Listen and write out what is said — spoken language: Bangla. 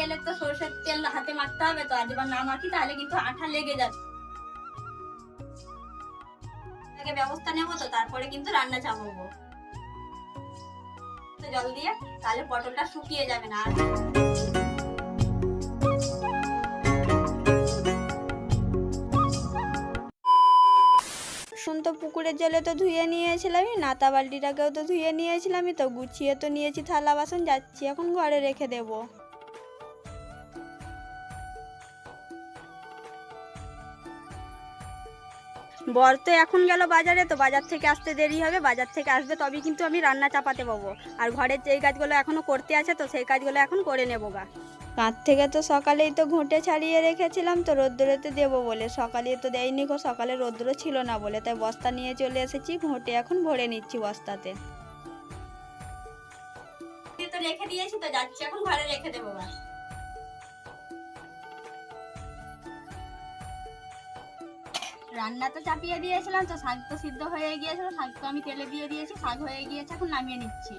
গেলে তো সরষের তেল হাতে মাখতে হবে, তো আজ এবার না মাখি তাহলে কিন্তু আঠা লেগে যাবে। আগে ব্যবস্থা নেবো, তো তারপরে কিন্তু রান্না চাপাবো। জল দিয়ে তাহলে পটলটা শুকিয়ে যাবে না। আর তো পুকুরের জলে তো ধুয়ে নিয়েছিলামই, নাতা বালতিটাকেও তো ধুয়ে নিয়েছিলামই, তো গুছিয়ে তো নিয়েছি থালা বাসন, যাচ্ছি এখন ঘরে রেখে দেব। বর তো এখন গেল বাজারে, তো বাজার থেকে আসতে দেরি হবে, বাজার থেকে আসবে তবেই কিন্তু আমি রান্না চাপাতে পাবো। আর ঘরের যেই কাজগুলো এখনো করতে আছে, তো সেই কাজগুলো এখন করে নেবো গা। কাঁধ থেকে তো সকালেই তো ঘুঁটে ছাড়িয়ে রেখেছিলাম, তো রোদ্দুরেতে দেবো বলে। সকালে তো দেয়নি গো, সকালে রোদ্দুর ছিল না বলে, তাই বস্তা নিয়ে চলে এসেছি। ঘুঁটে এখন ভরে নিচ্ছি বস্তাতে। তো রেখে দিয়েছি, তো যাচ্ছি এখন ঘরে রেখে দেবো গা। রান্না তো চাপিয়ে দিয়েছিলাম, তো শাক তো সিদ্ধ হয়ে গিয়েছিল, শাক তো আমি তেলে দিয়ে দিয়েছি, শাক হয়ে গিয়েছে, এখন নামিয়ে নিচ্ছি।